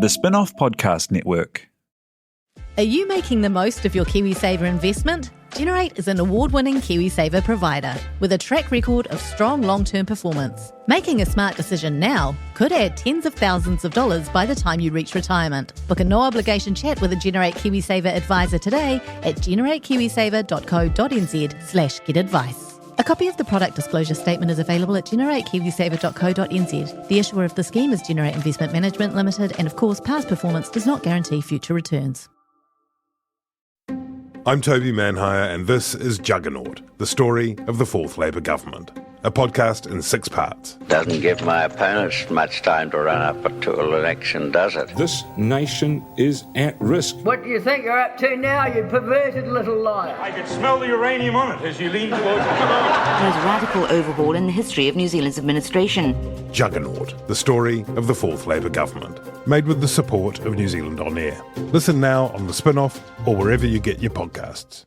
The Spin-off Podcast Network. Are you making the most of your KiwiSaver investment? Generate is an award-winning KiwiSaver provider with a track record of strong long-term performance. Making a smart decision now could add tens of thousands of dollars by the time you reach retirement. Book a no-obligation chat with a Generate KiwiSaver advisor today at generatekiwisaver.co.nz/get advice. A copy of the product disclosure statement is available at generatekiwisaver.co.nz. The issuer of the scheme is Generate Investment Management Limited, and of course, past performance does not guarantee future returns. I'm Toby Manhire, and this is Juggernaut, the story of the Fourth Labour Government, a podcast in 6 parts. Doesn't give my opponents much time to run up to an election, does it? This nation is at risk. What do you think you're up to now, you perverted little liar? I could smell the uranium on it as you lean towards it. There's a radical overhaul in the history of New Zealand's administration. Juggernaut, the story of the Fourth Labour Government, made with the support of New Zealand On Air. Listen now on The Spin-off or wherever you get your podcasts.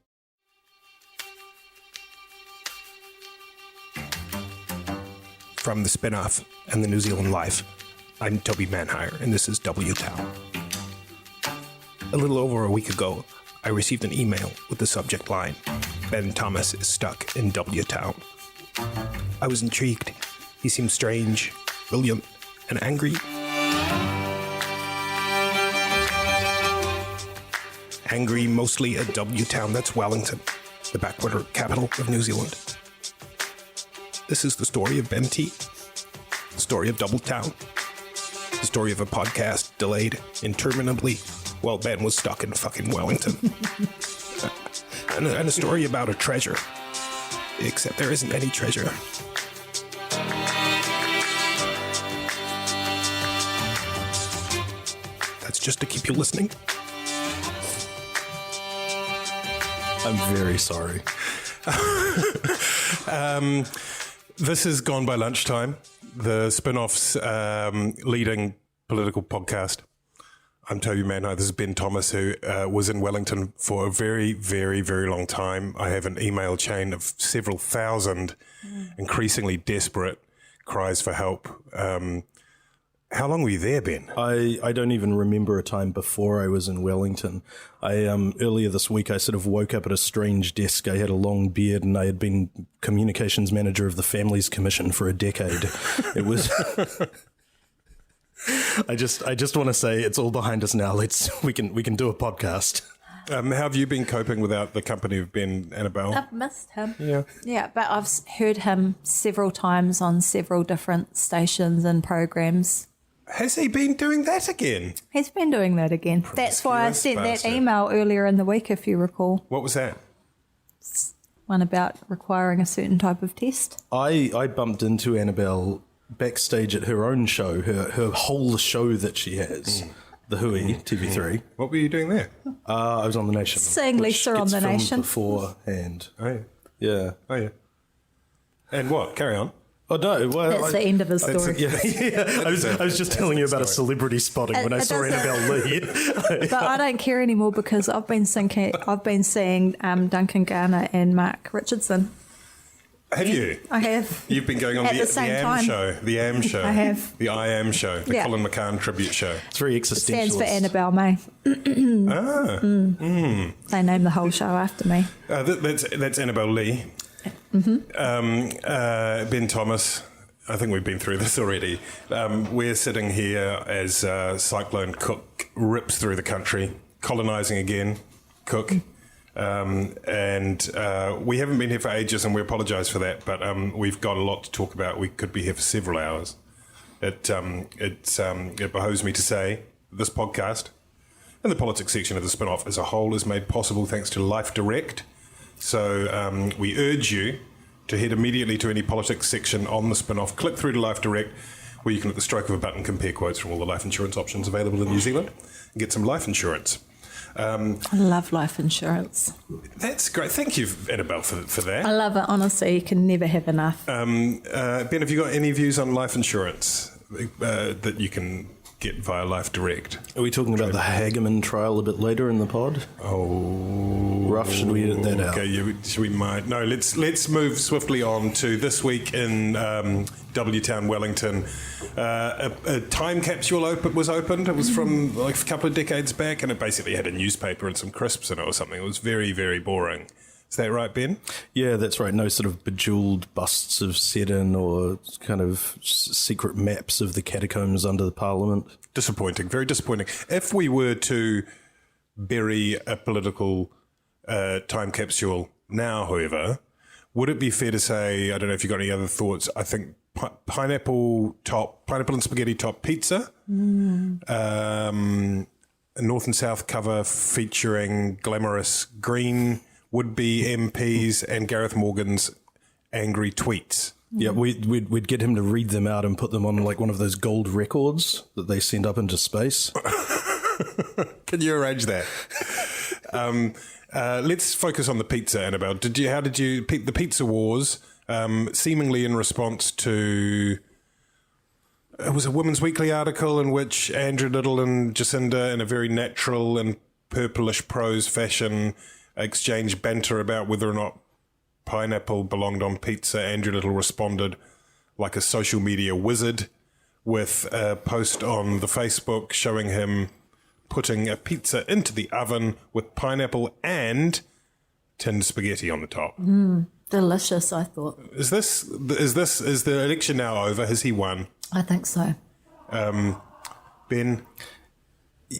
From The Spin-off and the New Zealand Life, I'm Toby Manhire, and this is W-Town. A little over a week ago, I received an email with the subject line, Ben Thomas is stuck in W-Town. I was intrigued. He seemed strange, brilliant, and angry. Angry mostly at W-Town, that's Wellington, the backwater capital of New Zealand. This is the story of Ben T, the story of Double Town, the story of a podcast delayed interminably while Ben was stuck in fucking Wellington. and a story about a treasure, except there isn't any treasure. That's just to keep you listening. I'm very sorry. This has gone by lunchtime, the Spin-off's leading political podcast. I'm Toby Manhire. This is Ben Thomas, who was in Wellington for a very, very, very long time. I have an email chain of several thousand, increasingly desperate cries for help. How long were you there, Ben? I don't even remember a time before I was in Wellington. Earlier this week, I sort of woke up at a strange desk. I had a long beard and I had been communications manager of the Families Commission for a decade. It was... I just want to say it's all behind us now. We can do a podcast. How have you been coping without the company of Ben Annabelle? I've missed him. Yeah, but I've heard him several times on several different stations and programs. Has he been doing that again? He's been doing that again. That's why I sent that email earlier in the week, if you recall. What was that? One about requiring a certain type of test. I bumped into Annabelle backstage at her own show, her whole show that she has, The Hui, TV3. What were you doing there? I was on The Nation. Seeing Lisa on The Nation. Beforehand. Oh, yeah. Oh, yeah. And what? Carry on. Oh, no. Well, that's the end of his story. I was just telling you about a celebrity spotting when I saw Annabelle Lee. But I don't care anymore because I've been seeing Duncan Garner and Mark Richardson. Have you? I have. You've been going on the AM show. The AM show. I have. The I Am show. The Colin McCann tribute show. It's very existentialist. Stands for Annabelle May. They named the whole show after me. That's Annabelle Lee. Mm-hmm. Ben Thomas. I think we've been through this already. We're sitting here as Cyclone Cook rips through the country, colonising again. Cook. And we haven't been here for ages, and we apologise for that, but we've got a lot to talk about. We could be here for several hours. It behoves me to say this podcast and the politics section of the Spin-off as a whole is made possible thanks to Life Direct. So we urge you to head immediately to any politics section on the Spin-off, click through to Life Direct, where you can at the stroke of a button compare quotes from all the life insurance options available in New Zealand and get some life insurance. I love life insurance. That's great. Thank you, Annabelle, for that. I love it, honestly. You can never have enough. Ben, have you got any views on life insurance that you can get via Life Direct. Are we talking about the Hagaman trial a bit later in the pod? Oh, rough. Should we edit that out? Okay, yeah, we might. No, let's move swiftly on to this week in W-Town, Wellington. A time capsule was opened. It was from like a couple of decades back, and it basically had a newspaper and some crisps in it or something. It was very, very boring. Is that right, Ben? Yeah, that's right. No sort of bejeweled busts of Seddon or kind of secret maps of the catacombs under the Parliament. Disappointing, very disappointing. If we were to bury a political time capsule now, however, would it be fair to say, I don't know if you've got any other thoughts, I think pineapple and spaghetti top pizza, a North and South cover featuring glamorous green would-be MPs and Gareth Morgan's angry tweets. Yeah, we'd get him to read them out and put them on like one of those gold records that they send up into space. Can you arrange that? Let's focus on the pizza, Annabelle. The pizza wars, seemingly in response to, it was a Women's Weekly article in which Andrew Little and Jacinda, in a very natural and purplish prose fashion, exchanged banter about whether or not pineapple belonged on pizza. Andrew Little responded like a social media wizard with a post on the Facebook showing him putting a pizza into the oven with pineapple and tinned spaghetti on the top. Delicious, I thought. Is the election now over? Has he won? I think so. Ben?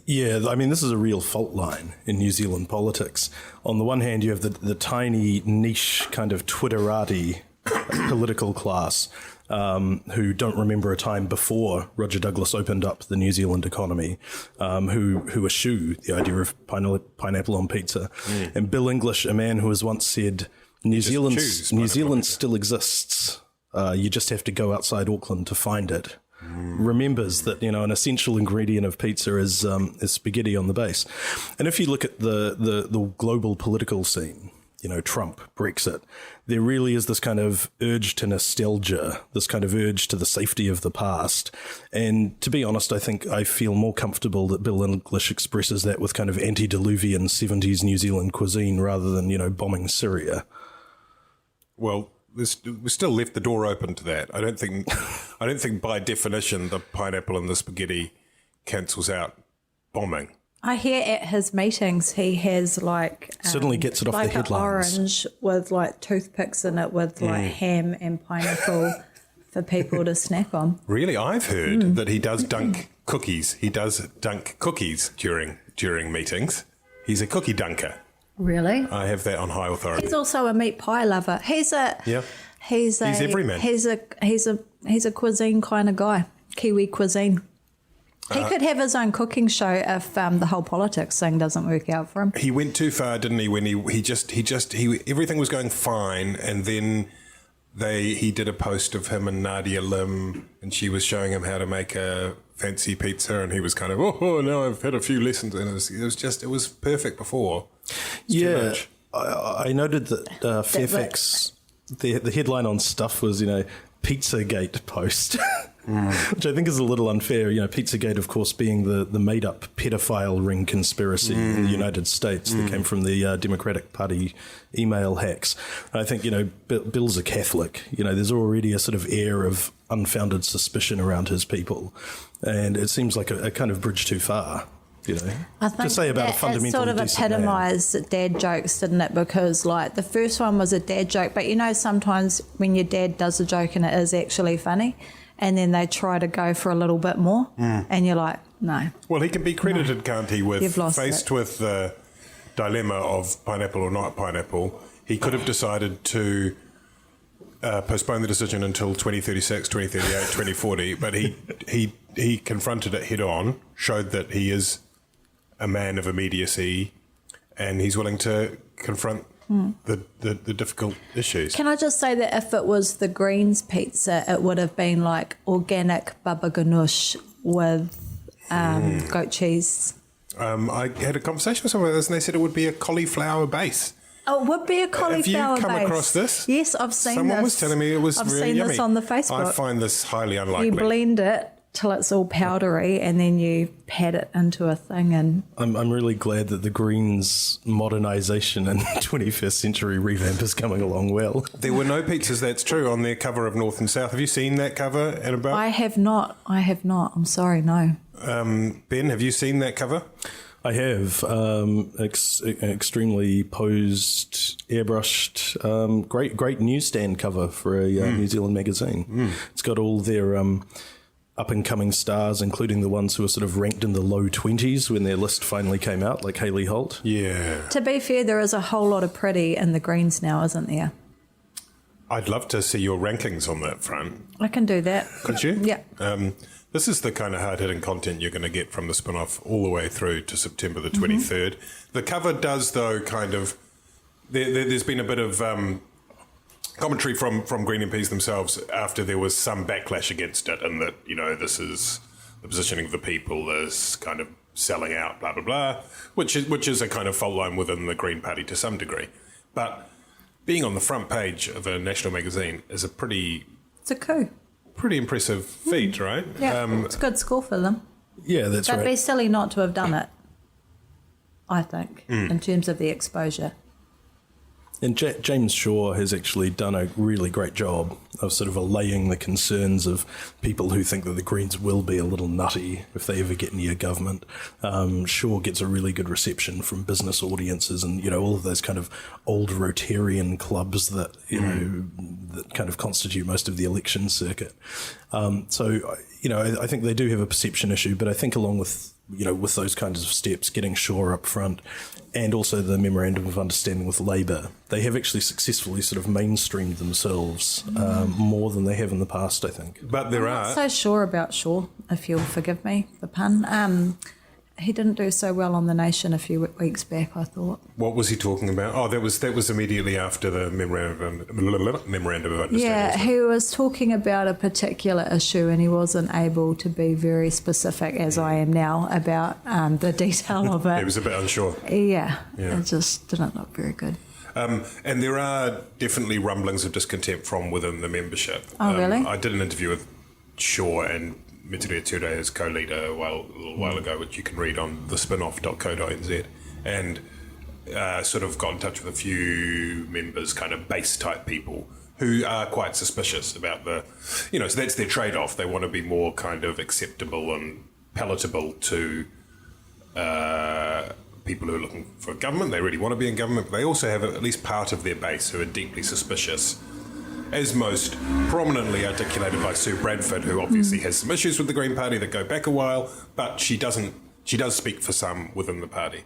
Yeah, I mean, this is a real fault line in New Zealand politics. On the one hand, you have the tiny niche kind of Twitterati political class who don't remember a time before Roger Douglas opened up the New Zealand economy, who eschew the idea of pineapple on pizza. And Bill English, a man who has once said, New Zealand still exists. You just have to go outside Auckland to find it. Remembers that, an essential ingredient of pizza is spaghetti on the base. And if you look at the global political scene, Trump, Brexit, there really is this kind of urge to nostalgia, this kind of urge to the safety of the past. And to be honest, I feel more comfortable that Bill English expresses that with kind of antediluvian 70s New Zealand cuisine rather than, bombing Syria. Well, we still left the door open to that. I don't think by definition the pineapple and the spaghetti cancels out bombing. I hear at his meetings he has certainly gets it off the headlines. An orange with toothpicks in it with ham and pineapple for people to snack on. Really, I've heard that he does dunk cookies. He does dunk cookies during meetings. He's a cookie dunker. Really? I have that on high authority. He's also a meat pie lover. He's everyman. He's a cuisine kind of guy. Kiwi cuisine. He could have his own cooking show if the whole politics thing doesn't work out for him. He went too far, didn't he? When he everything was going fine, and then he did a post of him and Nadia Lim, and she was showing him how to make a fancy pizza, and he was kind of, no, I've had a few lessons, and it was perfect before. Yeah, I noted that Fairfax, the headline on Stuff was, Pizzagate post, which I think is a little unfair. Pizzagate, of course, being the made-up pedophile ring conspiracy in the United States that came from the Democratic Party email hacks. I think, Bill's a Catholic. There's already a sort of air of unfounded suspicion around his people, and it seems like a kind of bridge too far. I think to say about a fundamentally it sort of epitomised dad jokes, didn't it? Because the first one was a dad joke, but sometimes when your dad does a joke and it is actually funny, and then they try to go for a little bit more, and you're like, no. Well, he can be credited, can't he, with faced with the dilemma of pineapple or not pineapple. He could have decided to postpone the decision until 2036, 2038, 2040, but he confronted it head on, showed that he is a man of immediacy, and he's willing to confront the difficult issues. Can I just say that if it was the Greens pizza, it would have been organic baba ganoush with goat cheese. I had a conversation with someone about this, and they said it would be a cauliflower base. Oh, it would be a cauliflower base. Have you come across this? Yes, I've seen this. Someone was telling me it was I've really seen yummy. this on the Facebook. I find this highly unlikely. You blend it till it's all powdery, and then you pat it into a thing. And I'm really glad that the Greens modernisation and 21st century revamp is coming along well. There were no pizzas, that's true, on their cover of North and South. Have you seen that cover and about? I have not. I'm sorry, no. Ben, have you seen that cover? I have. Extremely posed, airbrushed, great newsstand cover for a New Zealand magazine. It's got all their up-and-coming stars, including the ones who were sort of ranked in the low 20s when their list finally came out, like Hayley Holt. Yeah. To be fair, there is a whole lot of pretty in the Greens now, isn't there? I'd love to see your rankings on that front. I can do that. Could you? Yeah. This is the kind of hard-hitting content you're going to get from the spin-off all the way through to September the 23rd. The cover does, though, kind of... There's been a bit of commentary from Green MPs themselves after there was some backlash against it, and that, this is the positioning of the people as kind of selling out, blah, blah, blah, which is a kind of fault line within the Green Party to some degree. But being on the front page of a national magazine is It's a coup. Pretty impressive feat, right? Yeah, it's a good score for them. Yeah, that's right. They'd be silly not to have done it, I think, in terms of the exposure. And James Shaw has actually done a really great job of sort of allaying the concerns of people who think that the Greens will be a little nutty if they ever get near government. Shaw gets a really good reception from business audiences and, all of those kind of old Rotarian clubs that, that kind of constitute most of the election circuit. So, I think they do have a perception issue, but I think along with, with those kinds of steps, getting Shaw up front and also the Memorandum of Understanding with Labour, they have actually successfully sort of mainstreamed themselves more than they have in the past, I think. But I'm not so sure about Shaw, if you'll forgive me the pun. He didn't do so well on The Nation a few weeks back, I thought. What was he talking about? Oh, that was immediately after the Memorandum of Understanding. Yeah, he was talking about a particular issue and he wasn't able to be very specific, as I am now, about the detail of it. He was a bit unsure. Yeah, it just didn't look very good. And there are definitely rumblings of discontent from within the membership. Oh, really? I did an interview with Shaw and Mitiria Ture, his co-leader, a little while ago, which you can read on thespinoff.co.nz, and sort of got in touch with a few members, kind of base-type people, who are quite suspicious about so that's their trade-off. They want to be more kind of acceptable and palatable to people who are looking for government. They really want to be in government, but they also have at least part of their base who are deeply suspicious, as most prominently articulated by Sue Bradford, who obviously has some issues with the Green Party that go back a while, but she does speak for some within the party,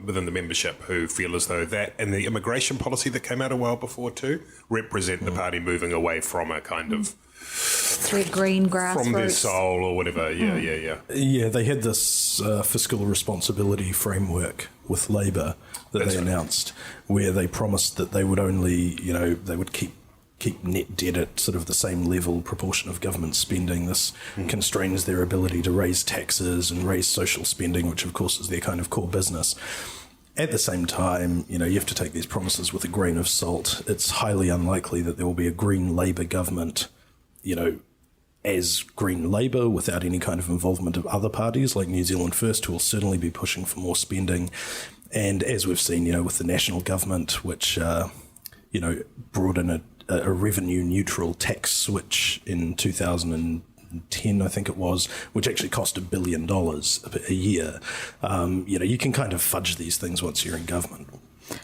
within the membership, who feel as though that and the immigration policy that came out a while before too represent the party moving away from a kind of green grassroots, from their soul or whatever. Yeah, they had this fiscal responsibility framework with Labour that they announced, where they promised that they would only, they would keep net debt at sort of the same level proportion of government spending. This constrains their ability to raise taxes and raise social spending, which of course is their kind of core business. At the same time, you have to take these promises with a grain of salt. It's highly unlikely that there will be a Green Labour government, as Green Labour, without any kind of involvement of other parties like New Zealand First, who will certainly be pushing for more spending. And as we've seen, with the national government, which, brought in a revenue-neutral tax switch in 2010, I think it was, which actually cost $1 billion a year. You can kind of fudge these things once you're in government.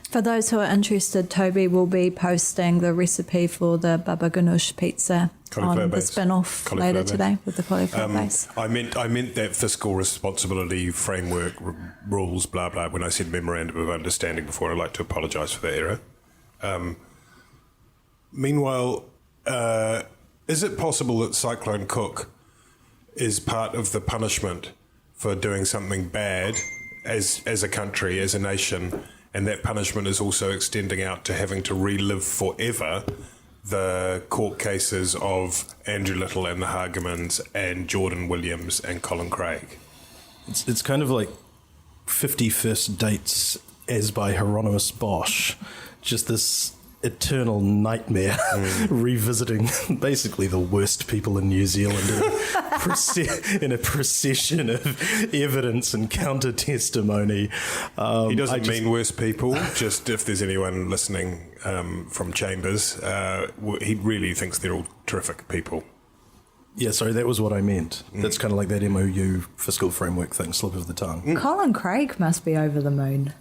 For those who are interested, Toby will be posting the recipe for the baba ganoush pizza on the spin-off later today with the cauliflower base. I meant that fiscal responsibility framework rules, blah, blah, when I said Memorandum of Understanding before. I'd like to apologise for that error. Meanwhile, is it possible that Cyclone Cook is part of the punishment for doing something bad as a country, as a nation, and that punishment is also extending out to having to relive forever the court cases of Andrew Little and the Hagamans and Jordan Williams and Colin Craig? It's kind of like 50 First Dates as by Hieronymus Bosch. Just this eternal nightmare, revisiting basically the worst people in New Zealand in a procession of evidence and counter testimony. He doesn't mean worst people, just if there's anyone listening from Chambers, he really thinks they're all terrific people. Yeah, sorry, that was what I meant. That's kind of like that MOU fiscal framework thing, slip of the tongue. Colin Craig must be over the moon.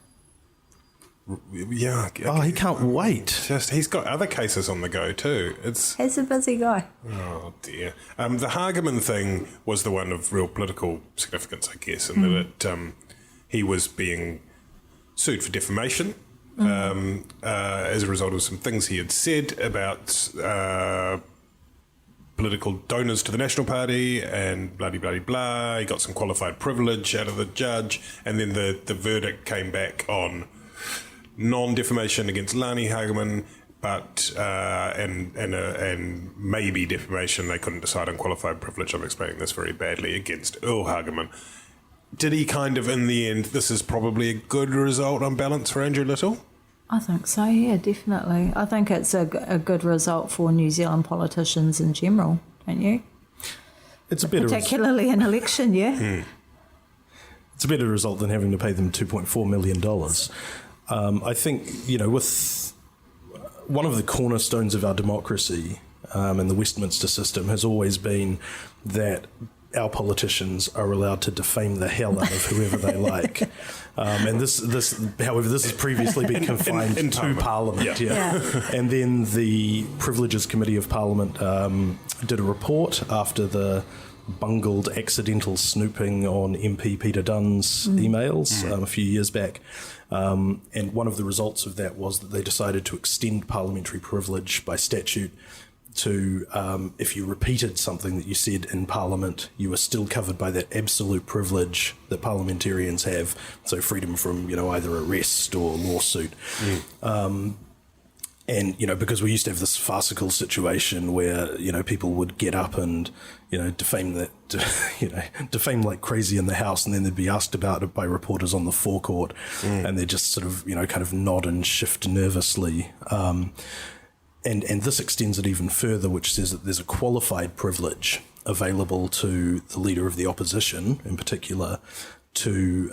Yeah. Oh, he can't wait. He's got other cases on the go too. He's a busy guy. Oh dear. The Hagaman thing was the one of real political significance, I guess, in that he was being sued for defamation as a result of some things he had said about political donors to the National Party and blah, blah, blah, blah. He got some qualified privilege out of the judge, and then the verdict came back on non-defamation against Little-Hagaman, but and maybe defamation. They couldn't decide on qualified privilege. I'm explaining this very badly, against Little-Hagaman. Did he kind of, in the end, this is probably a good result on balance for Andrew Little? I think so, yeah, definitely. I think it's a good result for New Zealand politicians in general, don't you? It's a better particularly an election year. It's a better result than having to pay them $2.4 million. I think, with one of the cornerstones of our democracy and the Westminster system has always been that our politicians are allowed to defame the hell out of whoever they like. And this, however, this has previously been confined to Parliament. Yeah. And then the Privileges Committee of Parliament did a report after the bungled accidental snooping on MP Peter Dunn's emails a few years back. And one of the results of that was that they decided to extend parliamentary privilege by statute to if you repeated something that you said in Parliament, you were still covered by that absolute privilege that parliamentarians have, so freedom from either arrest or lawsuit. And because we used to have this farcical situation where people would get up and defame like crazy in the House, and then they'd be asked about it by reporters on the forecourt, and they'd just sort of kind of nod and shift nervously. And this extends it even further, which says that there's a qualified privilege available to the leader of the opposition, in particular, to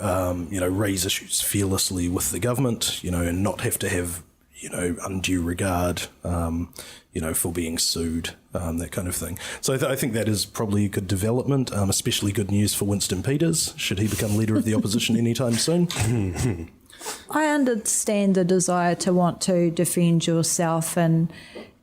raise issues fearlessly with the government, and not have to have undue regard, for being sued, that kind of thing. So I think that is probably a good development, especially good news for Winston Peters, should he become leader of the opposition anytime soon. I understand the desire to want to defend yourself and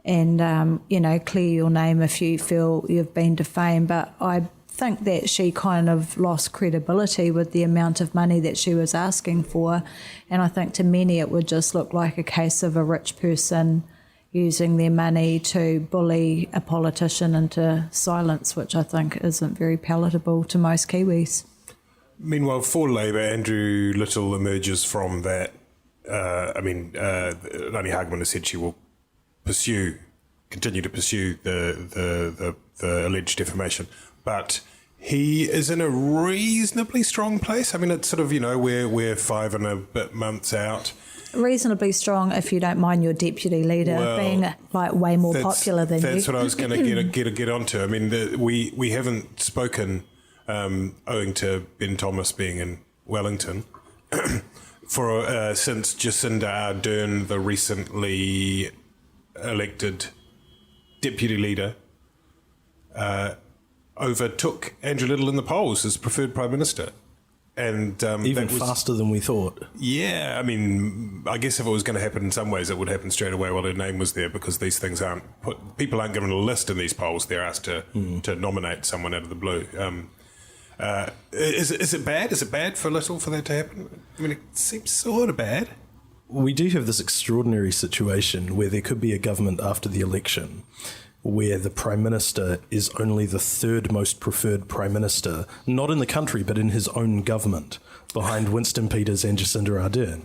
clear your name if you feel you've been defamed, but I think that she kind of lost credibility with the amount of money that she was asking for, and I think to many it would just look like a case of a rich person using their money to bully a politician into silence, which I think isn't very palatable to most Kiwis. Meanwhile, for Labour, Andrew Little emerges from that. Little-Hagaman has said she will continue to pursue the alleged defamation, but he is in a reasonably strong place. I mean, it's sort of, we're 5 and a bit months out. Reasonably strong if you don't mind your deputy leader being way more popular than you. That's what I was going to get onto. I mean, we haven't spoken, owing to Ben Thomas being in Wellington, since Jacinda Ardern, the recently elected deputy leader, overtook Andrew Little in the polls as preferred Prime Minister. And even faster than we thought. Yeah, I mean, I guess if it was going to happen in some ways, it would happen straight away while her name was there, because these things people aren't given a list in these polls. They're asked to nominate someone out of the blue. Is it bad? Is it bad for Little for that to happen? I mean, it seems sort of bad. We do have this extraordinary situation where there could be a government after the election where the Prime Minister is only the third most preferred Prime Minister, not in the country, but in his own government, behind Winston Peters and Jacinda Ardern.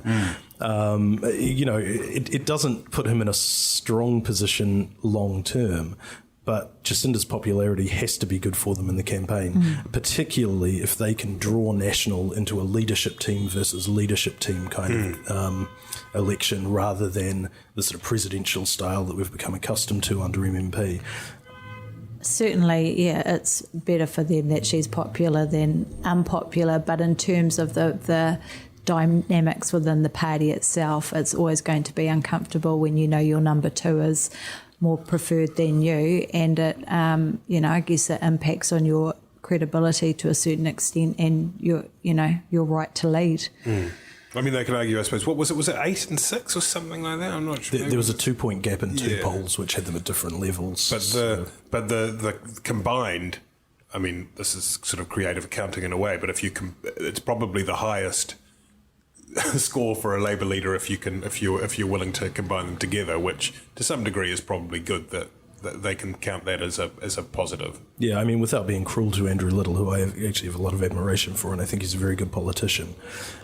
It doesn't put him in a strong position long term, But Jacinda's popularity has to be good for them in the campaign, particularly if they can draw National into a leadership team versus leadership team kind of election rather than the sort of presidential style that we've become accustomed to under MMP. Certainly, yeah, it's better for them that she's popular than unpopular, but in terms of the dynamics within the party itself, it's always going to be uncomfortable when you know your number two is more preferred than you, and it, I guess it impacts on your credibility to a certain extent and your right to lead. I mean, they could argue, I suppose, what was it? Was it 8 and 6 or something like that? I'm not sure. There was a 2-point gap in two polls, which had them at different levels. But the combined, I mean, this is sort of creative accounting in a way, but it's probably the highest score for a Labour leader if you're willing to combine them together, which to some degree is probably good that they can count that as a positive. Yeah, I mean, without being cruel to Andrew Little, who I actually have a lot of admiration for, and I think he's a very good politician,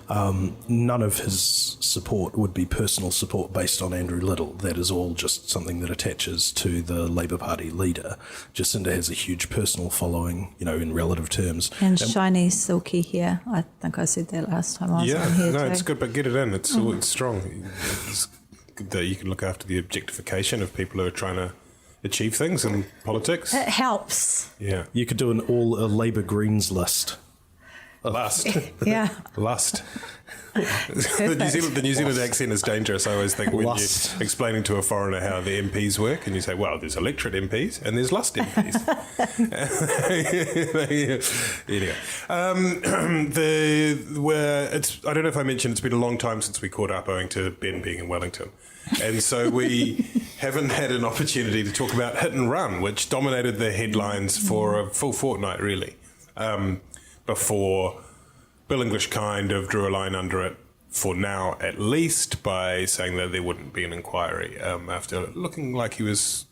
none of his support would be personal support based on Andrew Little. That is all just something that attaches to the Labour Party leader. Jacinda has a huge personal following, in relative terms. And shiny, silky hair. I think I said that last time I was on here too. It's good, but get it in. It's strong. It's good that you can look after the objectification of people who are trying to achieve things in politics. It helps. Yeah. You could do a Labour Greens list. Lust. Yeah. Lust. The New Zealand accent is dangerous, I always think, when you're explaining to a foreigner how the MPs work, and you say, well, there's electorate MPs and there's lust MPs. Anyway. I don't know if I mentioned, it's been a long time since we caught up owing to Ben being in Wellington. And so we haven't had an opportunity to talk about Hit and Run, which dominated the headlines for a full fortnight, really, before Bill English kind of drew a line under it, for now at least, by saying that there wouldn't be an inquiry after looking like he was,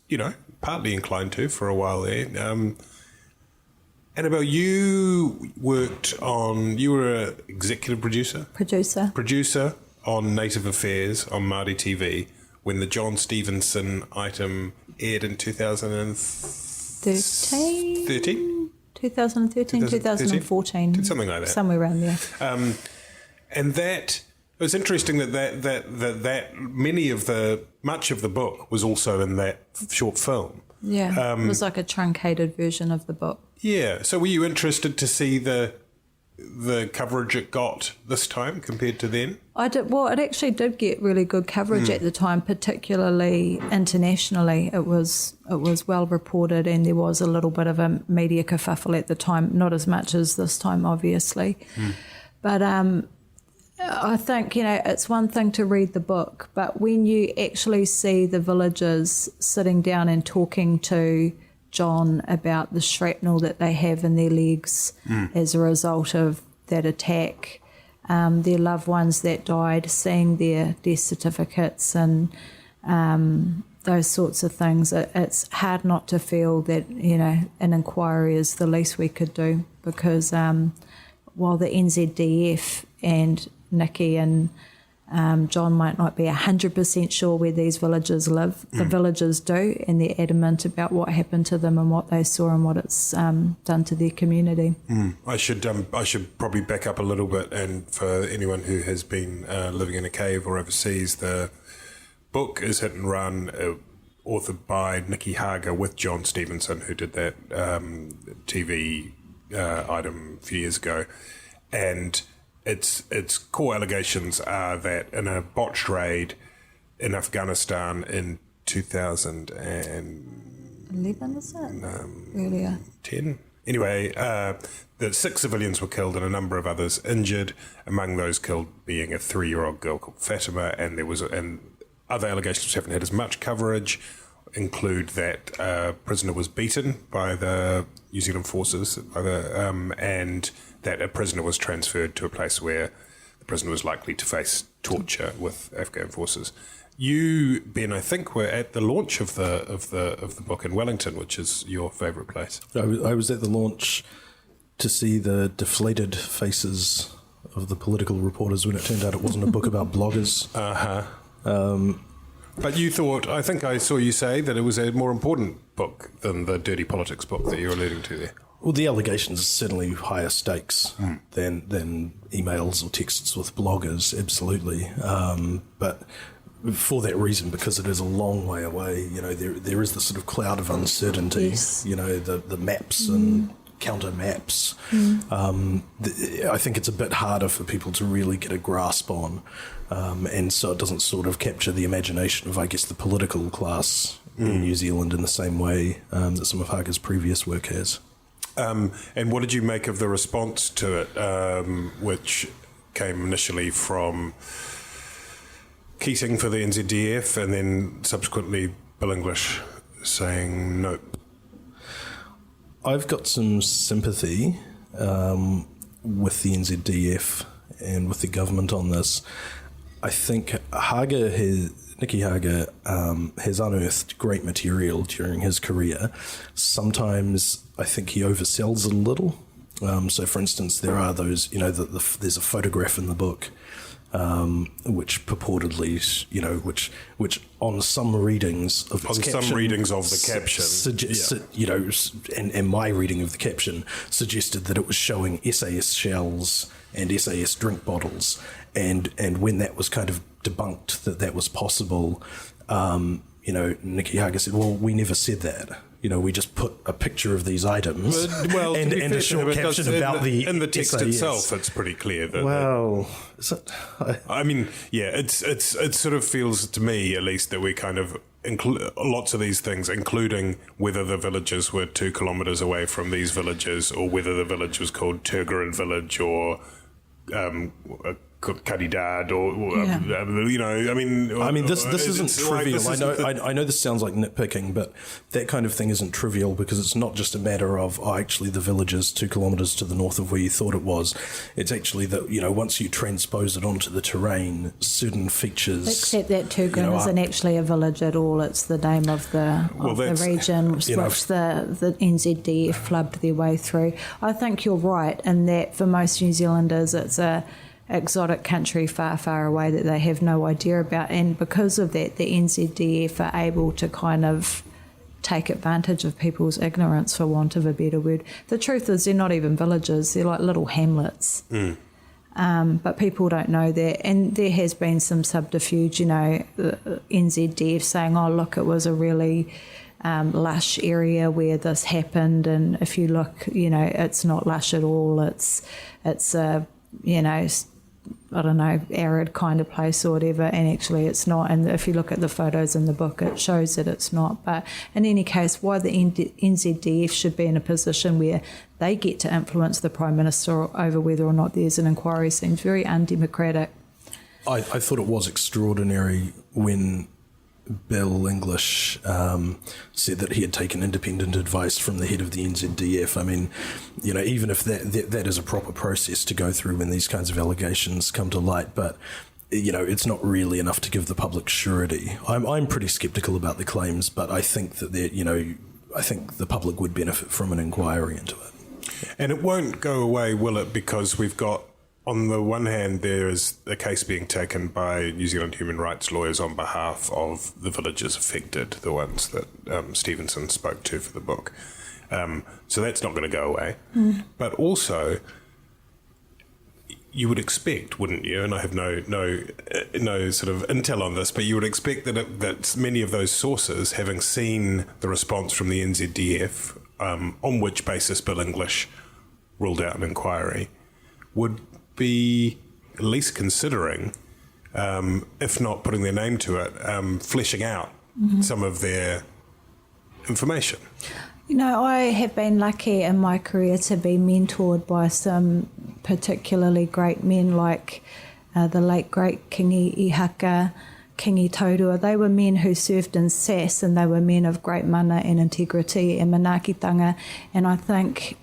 partly inclined to for a while there. Annabelle, you were an executive producer on Native Affairs on Māori TV when the John Stevenson item aired in 2013? 2014. Something like that. Somewhere around there. And that, it was interesting that much of the book was also in that short film. Yeah, it was like a truncated version of the book. Yeah, so were you interested to see the coverage it got this time compared to then? I did. Well, it actually did get really good coverage at the time, particularly internationally. It was well reported, and there was a little bit of a media kerfuffle at the time, not as much as this time, obviously. But I think, it's one thing to read the book, but when you actually see the villagers sitting down and talking to John about the shrapnel that they have in their legs as a result of that attack, their loved ones that died, seeing their death certificates and those sorts of things, it's hard not to feel that, an inquiry is the least we could do, because while the NZDF and Nikki and John might not be 100% sure where these villagers live, the villagers do, and they're adamant about what happened to them and what they saw and what it's done to their community. I should probably back up a little bit, and for anyone who has been living in a cave or overseas, the book is Hit and Run, authored by Nikki Haga with John Stevenson, who did that TV item a few years ago, and its core allegations are that in a botched raid in Afghanistan in 2011, is it? Earlier. 10? Anyway, that 6 civilians were killed and a number of others injured, among those killed being a 3-year-old girl called Fatima, and other allegations which haven't had as much coverage include that a prisoner was beaten by the New Zealand forces, and that a prisoner was transferred to a place where the prisoner was likely to face torture with Afghan forces. You, Ben, I think were at the launch of the book in Wellington, which is your favourite place. I was at the launch to see the deflated faces of the political reporters when it turned out it wasn't a book about bloggers. But you thought, I think I saw you say that it was a more important book book than the dirty politics book that you're alluding to there? Well, the allegations are certainly higher stakes than emails or texts with bloggers, absolutely. But for that reason, because it is a long way away, there is this sort of cloud of uncertainty, yes. The maps and counter maps. I think it's a bit harder for people to really get a grasp on, and so it doesn't sort of capture the imagination of, I guess, the political class in New Zealand in the same way that some of Haga's previous work has. And what did you make of the response to it, which came initially from Keating for the NZDF and then subsequently Bill English saying nope? I've got some sympathy with the NZDF and with the government on this. I think Nicky Haga has unearthed great material during his career. Sometimes I think he oversells it a little. So, for instance, there are those, there's a photograph in the book which purportedly, which on some readings of the caption, and my reading of the caption suggested that it was showing SAS shells and SAS drink bottles, and when that was kind of debunked that was possible, Nicky Haga said, well, we never said that. We just put a picture of these items and a short caption about in the text SAS. itself. It's pretty clear that. Well, it sort of feels to me, at least, that we kind of lots of these things, including whether the villages were 2 kilometres away from these villages, or whether the village was called Turgaran Village or Karidad, this isn't trivial. I know this sounds like nitpicking, but that kind of thing isn't trivial, because it's not just a matter of, actually the village is 2 kilometres to the north of where you thought it was. It's actually that, once you transpose it onto the terrain, certain features... Except that Turgaran isn't actually a village at all. It's the name of the region which the NZDF flubbed their way through. I think you're right in that for most New Zealanders it's a exotic country far, far away that they have no idea about, and because of that the NZDF are able to kind of take advantage of people's ignorance, for want of a better word. The truth is they're not even villages, they're like little hamlets. But people don't know that, and there has been some subterfuge, NZDF saying, oh look, it was a really lush area where this happened, and if you look, it's not lush at all, it's a I don't know, arid kind of place or whatever, and actually it's not. And if you look at the photos in the book, it shows that it's not. But in any case, why the NZDF should be in a position where they get to influence the Prime Minister over whether or not there's an inquiry seems very undemocratic. I thought it was extraordinary when Bill English said that he had taken independent advice from the head of the NZDF. I mean, even if that is a proper process to go through when these kinds of allegations come to light, but it's not really enough to give the public surety. I'm pretty sceptical about the claims, but I think that I think the public would benefit from an inquiry into it. And it won't go away, will it? Because we've got, on the one hand, there is a case being taken by New Zealand human rights lawyers on behalf of the villages affected, the ones that Stevenson spoke to for the book. So that's not going to go away. But also, you would expect, wouldn't you, and I have no sort of intel on this, but you would expect that many of those sources, having seen the response from the NZDF, on which basis Bill English ruled out an inquiry, would be at least considering, if not putting their name to it, fleshing out some of their information. I have been lucky in my career to be mentored by some particularly great men like the late great Kingi Ihaka, Kingi Taurua. They were men who served in SAS, and they were men of great mana and integrity and manaakitanga. And I think,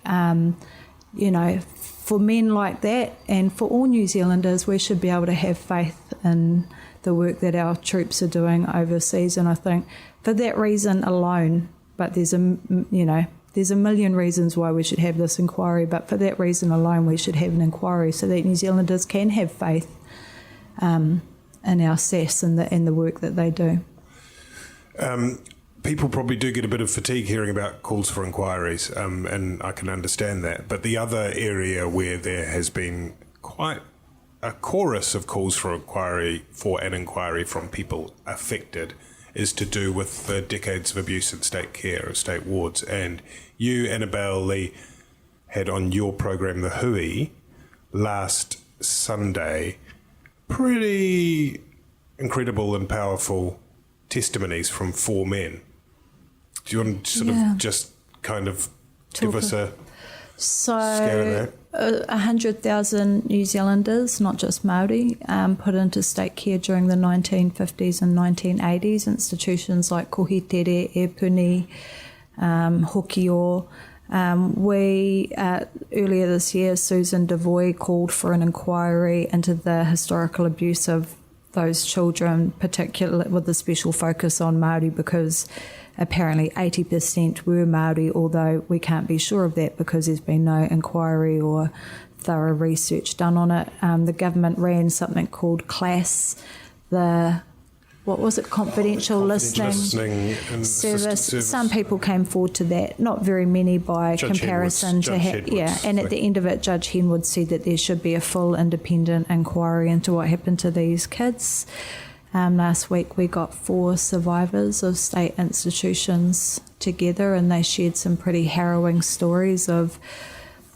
for men like that, and for all New Zealanders, we should be able to have faith in the work that our troops are doing overseas. And I think for that reason alone, but there's a million reasons why we should have this inquiry, but for that reason alone we should have an inquiry so that New Zealanders can have faith in our SAS and the work that they do. people probably do get a bit of fatigue hearing about calls for inquiries, and I can understand that. But the other area where there has been quite a chorus of calls for an inquiry from people affected is to do with the decades of abuse in state care, of state wards. And you, Annabelle Lee, had on your program, The Hui, last Sunday, pretty incredible and powerful testimonies from 4 men. Do you want to sort of just kind of give us a scale of that? 100,000 New Zealanders, not just Maori, put into state care during the 1950s and 1980s. Institutions like Kohitere, Epuni, Hokio. Earlier this year, Susan Devoy called for an inquiry into the historical abuse of those children, particularly with a special focus on Maori, because apparently 80% were Maori, although we can't be sure of that because there's been no inquiry or thorough research done on it. The government ran something called CLASS, confidential listening service. Some people came forward to that, not very many by comparison to and at the end of it, Judge Henwood said that there should be a full independent inquiry into what happened to these kids. Last week we got 4 survivors of state institutions together, and they shared some pretty harrowing stories of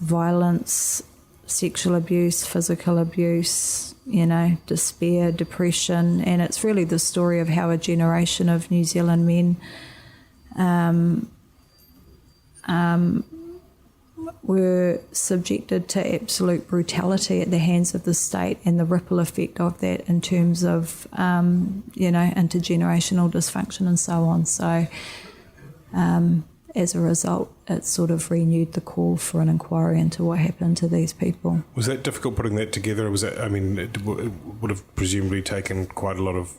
violence, sexual abuse, physical abuse, despair, depression. And it's really the story of how a generation of New Zealand men were subjected to absolute brutality at the hands of the state, and the ripple effect of that in terms of, intergenerational dysfunction and so on. So as a result, it sort of renewed the call for an inquiry into what happened to these people. Was that difficult putting that together? Was that, it would have presumably taken quite a lot of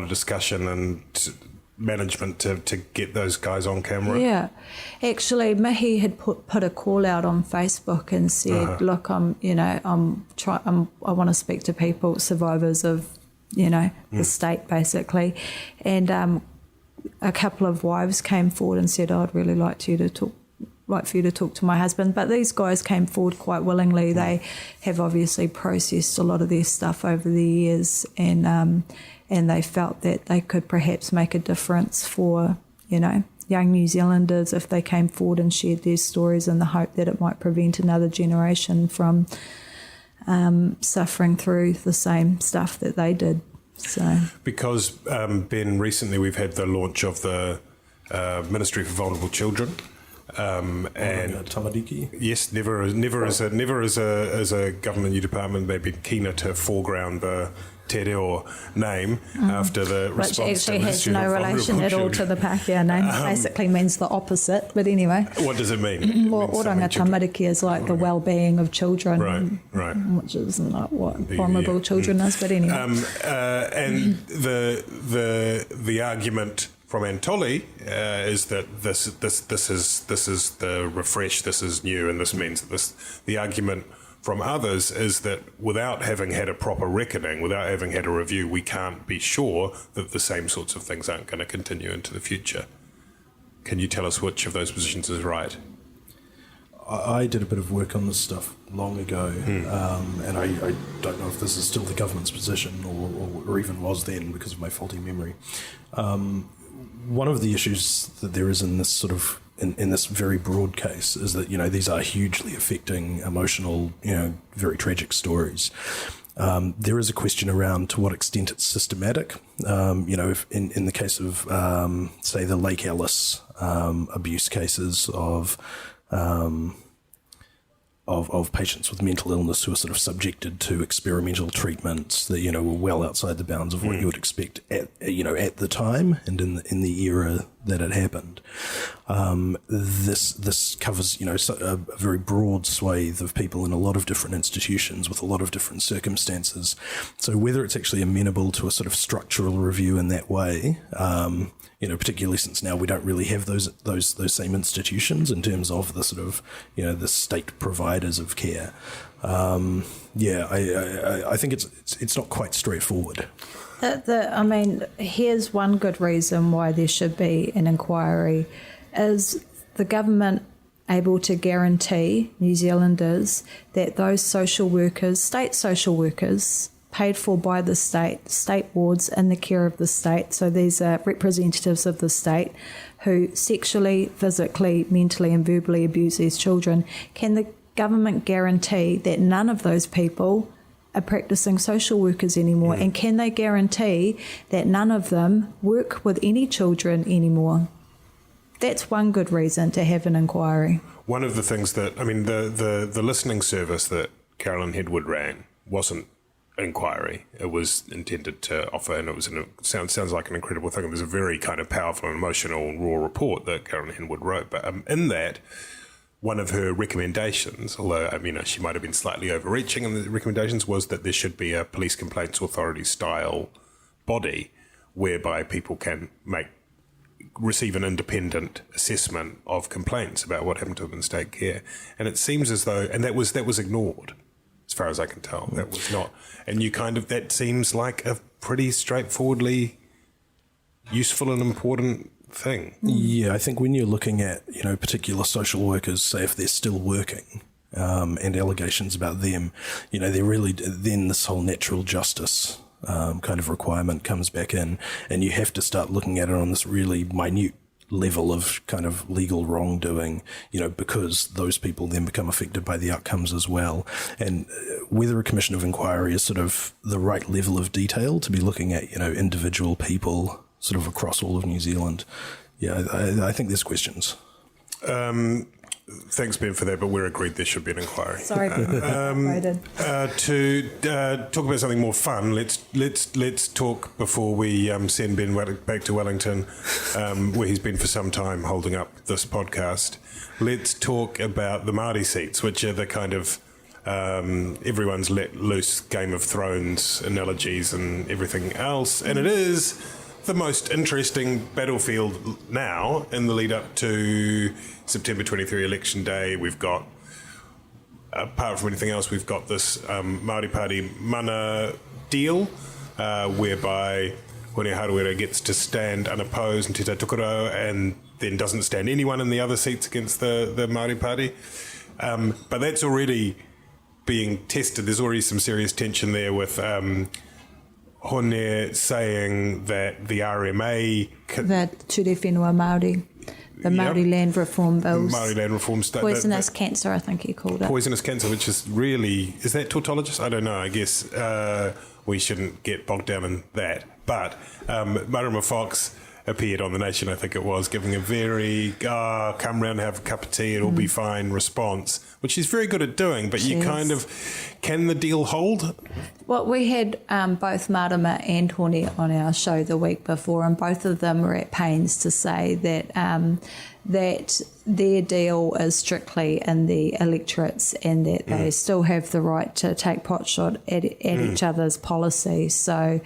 discussion and management to get those guys on camera? Yeah. Actually, Mihi had put a call out on Facebook and said, look, I want to speak to people, survivors of, the state, basically. And a couple of wives came forward and said, I'd really like for you to talk to my husband. But these guys came forward quite willingly. They have obviously processed a lot of their stuff over the years, and they felt that they could perhaps make a difference for, young New Zealanders if they came forward and shared their stories, in the hope that it might prevent another generation from suffering through the same stuff that they did. So, because Ben, recently we've had the launch of the Ministry for Vulnerable Children, and Tamariki. Yes, never as a government new department, they've been keener to foreground the Te Reo name after the response. Which actually has no relation at all to the Pākehā name. Basically means the opposite, but anyway. What does it mean? Well, Oranga Tamariki is like the well-being of children. Right. Which is not what vulnerable children is, but anyway. And the argument from Antoli is that this is the refresh, this is new, and this means that the argument from others is that without having had a proper reckoning, without having had a review, we can't be sure that the same sorts of things aren't going to continue into the future. Can you tell us which of those positions is right? I did a bit of work on this stuff long ago, and I don't know if this is still the government's position or even was then because of my faulty memory. One of the issues that there is in this sort of in this very broad case is that these are hugely affecting, emotional, very tragic stories. There is a question around to what extent it's systematic. If in the case of say the Lake Alice abuse cases of patients with mental illness who are sort of subjected to experimental treatments that were well outside the bounds of what you would expect at the time and in the era that it happened. This covers a very broad swathe of people in a lot of different institutions with a lot of different circumstances. So whether it's actually amenable to a sort of structural review in that way, particularly since now we don't really have those same institutions in terms of the sort of the state providers of care. I think it's not quite straightforward. Here's one good reason why there should be an inquiry. Is the government able to guarantee New Zealanders that those social workers, state social workers, paid for by the state wards in the care of the state, so these are representatives of the state who sexually, physically, mentally and verbally abuse these children, can the government guarantee that none of those people are practicing social workers anymore? And can they guarantee that none of them work with any children anymore? That's one good reason to have an inquiry. One of the things that, the listening service that Carolyn Hedwood ran wasn't inquiry. It was intended to offer, and it was sounds like an incredible thing. It was a very kind of powerful and emotional raw report that Carolyn Hedwood wrote. But in that, one of her recommendations, although she might have been slightly overreaching in the recommendations, was that there should be a police complaints authority style body whereby people can receive an independent assessment of complaints about what happened to them in state care. And it seems as though, and that was ignored, as far as I can tell. That was not, and that seems like a pretty straightforwardly useful and important thing. Yeah, I think when you're looking at, particular social workers, say if they're still working, and allegations about them, they're really, then this whole natural justice kind of requirement comes back in, and you have to start looking at it on this really minute level of kind of legal wrongdoing, because those people then become affected by the outcomes as well. And whether a commission of inquiry is sort of the right level of detail to be looking at, individual people sort of across all of New Zealand. Yeah, I think there's questions. Thanks, Ben, for that, but we're agreed there should be an inquiry. Sorry, Ben. To talk about something more fun, let's talk before we send Ben back to Wellington, where he's been for some time holding up this podcast. Let's talk about the Maori seats, which are the kind of everyone's let loose Game of Thrones analogies and everything else, and it is the most interesting battlefield now in the lead up to September 23 election day. We've got, apart from anything else, we've got this Māori Party mana deal whereby Hone Harawira gets to stand unopposed in Te Tai Tokerau and then doesn't stand anyone in the other seats against the Māori Party. But that's already being tested. There's already some serious tension there with Hone saying that the RMA... That Ture Whenua Māori, the Māori land reform bills. Māori land reform... Poisonous cancer, I think he called it. Poisonous cancer, which is really... Is that tautologist? I don't know. I guess we shouldn't get bogged down in that. But Marama Fox appeared on The Nation, I think it was, giving a very, come round, have a cup of tea, it'll be fine response, which she's very good at doing, but you kind of, can the deal hold? Well, we had both Marama and Hone on our show the week before, and both of them were at pains to say that that their deal is strictly in the electorates and that they still have the right to take potshot at each other's policies. So,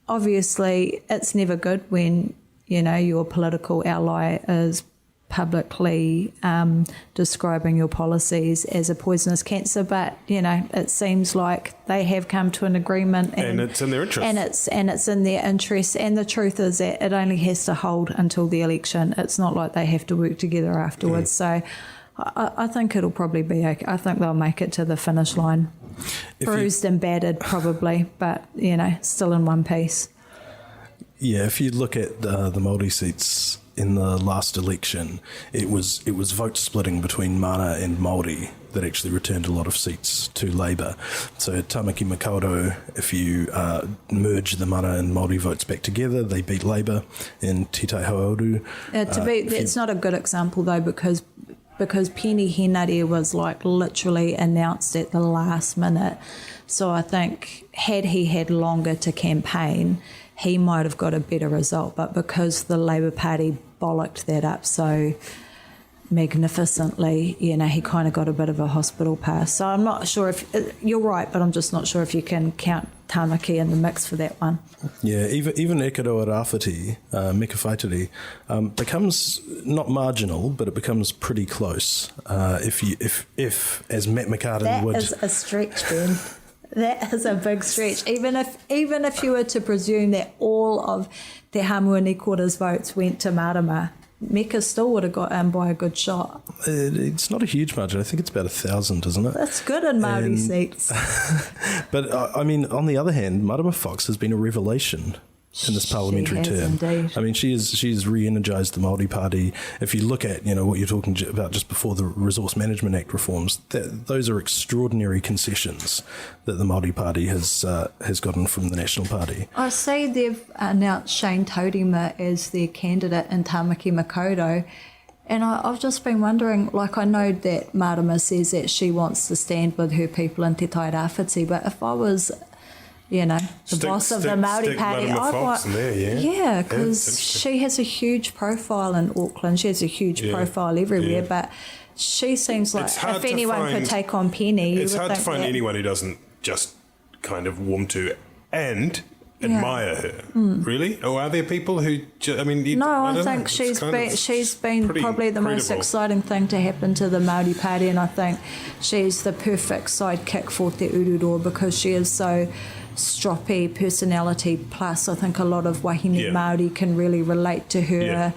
obviously, it's never good when, your political ally is publicly describing your policies as a poisonous cancer, but, it seems like they have come to an agreement. And it's in their interest. And it's in their interest. And the truth is that it only has to hold until the election. It's not like they have to work together afterwards. So I think it'll probably be okay. I think they'll make it to the finish line. Bruised and battered, probably, but, still in one piece. Yeah, if you look at the Māori seats in the last election, it was vote splitting between Mana and Māori that actually returned a lot of seats to Labour. So Tamaki Makaurau, if you merge the Mana and Māori votes back together, they beat Labour. In Te Tai Hauauru... it's not a good example, though, because Penny Henare was literally announced at the last minute. So I think had he had longer to campaign, he might have got a better result. But because the Labour Party bollocked that up so magnificently, he kind of got a bit of a hospital pass. So I'm not sure if... You're right, but I'm just not sure if you can count Tamaki in the mix for that one. Yeah, even Ekaroa Rāwhiti, Mika Whaitiri, becomes not marginal, but it becomes pretty close. If as Matt McCartan would... That is a stretch, Ben. That is a big stretch. Even if you were to presume that all of the Hamuini Kora's votes went to Marama, Mecca still would have got in by a good shot. It's not a huge margin. I think it's about 1,000, isn't it? That's good in Māori seats. But, I mean, on the other hand, Marama Fox has been a revelation in this parliamentary term. Indeed. I mean, she's re-energised the Māori Party. If you look at, what you're talking about just before the Resource Management Act reforms, those are extraordinary concessions that the Māori Party has gotten from the National Party. I see they've announced Shane Taurima as their candidate in Tamaki Makaurau. And I've just been wondering, I know that Marama says that she wants to stand with her people in Te Tai Rāwhiti, but if I was the boss of the Māori Party, I'd want, because she has a huge profile in Auckland. She has a huge profile everywhere, but she seems like if anyone could take on Penny, it's hard to find anyone who doesn't just kind of warm to and admire her. Really? Or are there people who? I think she's been probably the most exciting thing to happen to the Māori Party, and I think she's the perfect sidekick for Te Ururo because she is so stroppy personality, plus I think a lot of wahine Māori can really relate to her.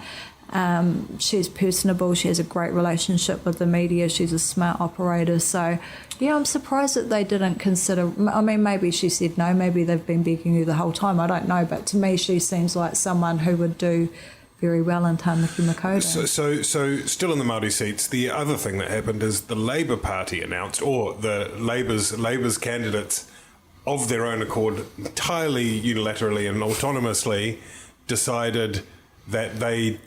She's personable, she has a great relationship with the media, she's a smart operator, so I'm surprised that they didn't consider, maybe she said no, maybe they've been begging her the whole time, I don't know, but to me she seems like someone who would do very well in Tamaki Makaurau. So still in the Māori seats, the other thing that happened is the Labour Party announced, or the Labour's candidates of their own accord, entirely unilaterally and autonomously, decided that they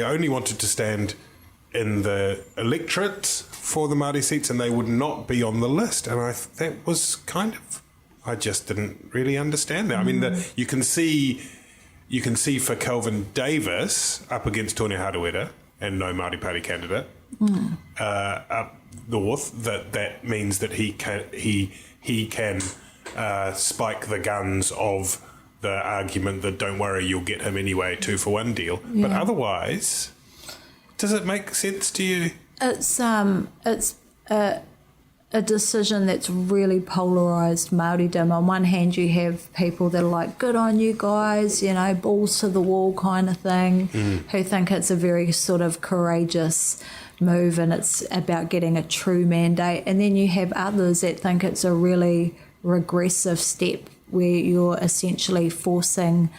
only wanted to stand in the electorate for the Māori seats, and they would not be on the list. And that was I just didn't really understand that. I mean, you can see for Kelvin Davis up against Tony Harawira and no Māori Party candidate up north, that means that he can spike the guns of the argument that don't worry, you'll get him anyway, 2-for-1 deal. But otherwise, does it make sense to you? It's a decision that's really polarised Māoridom. On one hand, you have people that are like, good on you guys, balls to the wall kind of thing, who think it's a very sort of courageous move and it's about getting a true mandate. And then you have others that think it's a really regressive step where you're essentially forcing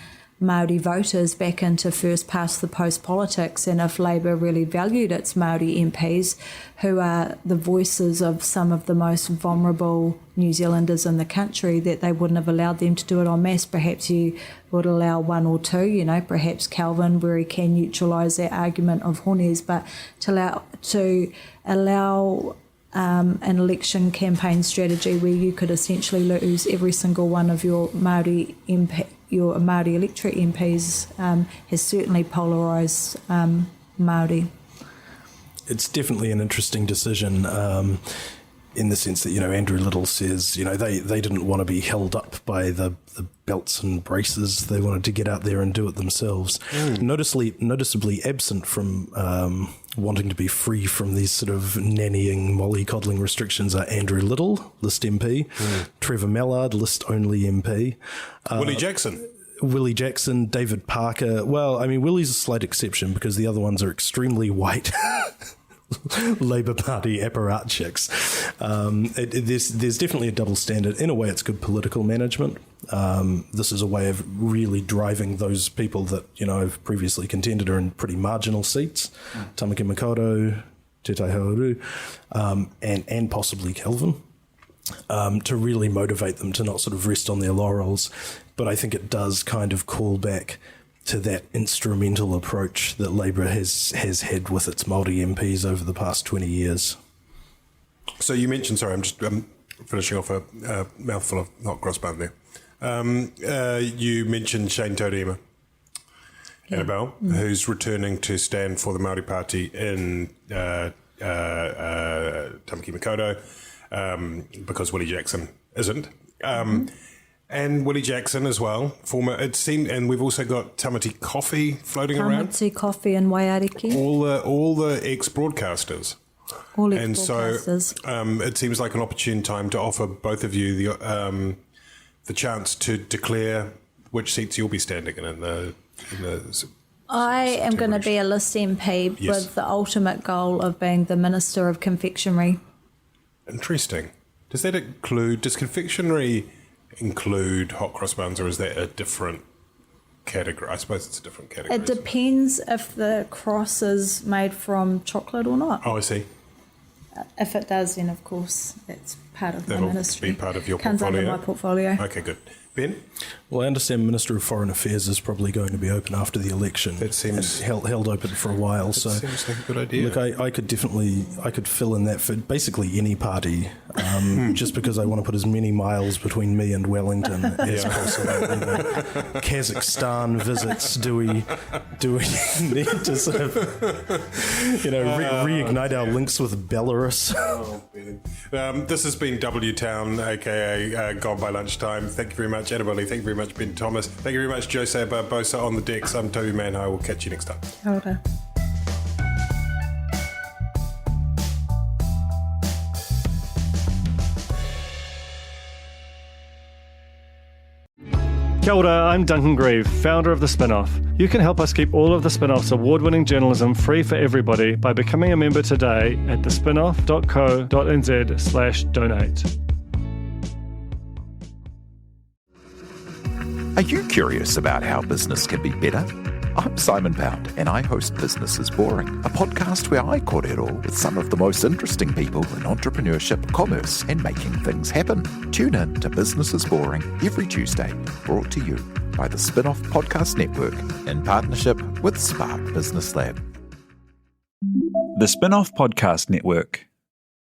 Māori voters back into first past the post politics, and if Labour really valued its Māori MPs, who are the voices of some of the most vulnerable New Zealanders in the country, that they wouldn't have allowed them to do it en masse. Perhaps you would allow one or two, perhaps Calvin, where he can neutralise that argument of Hones, but to allow an election campaign strategy where you could essentially lose every single one of your Māori electorate MPs has certainly polarised Māori. It's definitely an interesting decision in the sense that, Andrew Little says, they didn't want to be held up by the belts and braces. They wanted to get out there and do it themselves. Noticeably absent from wanting to be free from these sort of nannying, mollycoddling restrictions are Andrew Little, List MP, Trevor Mallard, List only MP. Willie Jackson, David Parker. Well, Willie's a slight exception because the other ones are extremely white Labour Party apparatchiks. There's definitely a double standard. In a way, it's good political management. This is a way of really driving those people that, have previously contended are in pretty marginal seats. Tamaki Makaurau, Te Tai Hauru, and possibly Kelvin. To really motivate them to not sort of rest on their laurels. But I think it does kind of call back to that instrumental approach that Labour has had with its Māori MPs over the past 20 years. So you mentioned, sorry, I'm just finishing off a mouthful of hot cross bun there. You mentioned Shane Taurima, Annabelle, who's returning to stand for the Māori Party in Tamaki Makaurau because Willie Jackson isn't. And Willie Jackson as well, and we've also got Tamati Coffee floating around. Tamati Coffee and Waiariki. All the ex-broadcasters. All and ex-broadcasters. so it seems like an opportune time to offer both of you the chance to declare which seats you'll be standing in the I am going to be a list MP with the ultimate goal of being the Minister of Confectionery. Interesting. Does confectionery include hot cross buns, or is that a different category? I suppose it's a different category. It depends if the cross is made from chocolate or not. Oh, I see. If it does, then of course that's part of my ministry. Be part of your Comes portfolio. under my portfolio. Okay, good. Ben? Well, I understand Minister of Foreign Affairs is probably going to be open after the election. That seems held open for a while. So seems like a good idea. Look, I could fill in that for basically any party, just because I want to put as many miles between me and Wellington as possible. You know, Kazakhstan visits. Do we need to sort of reignite our links with Belarus? Oh, Ben. This has been W Town, aka Gone by Lunchtime. Thank you very much, Annabelle. Thank you very much, Ben Thomas. Thank you very much, Jose Barbosa on the decks. I'm Toby Manhire. We'll catch you next time. Okay. Kia ora, I'm Duncan Grieve, founder of The Spinoff. You can help us keep all of The Spinoff's award-winning journalism free for everybody by becoming a member today at thespinoff.co.nz/donate. Are you curious about how business can be better? I'm Simon Pound, and I host Business is Boring, a podcast where I kōrero with some of the most interesting people in entrepreneurship, commerce, and making things happen. Tune in to Business is Boring every Tuesday, brought to you by the Spinoff Podcast Network in partnership with Spark Business Lab. The Spinoff Podcast Network.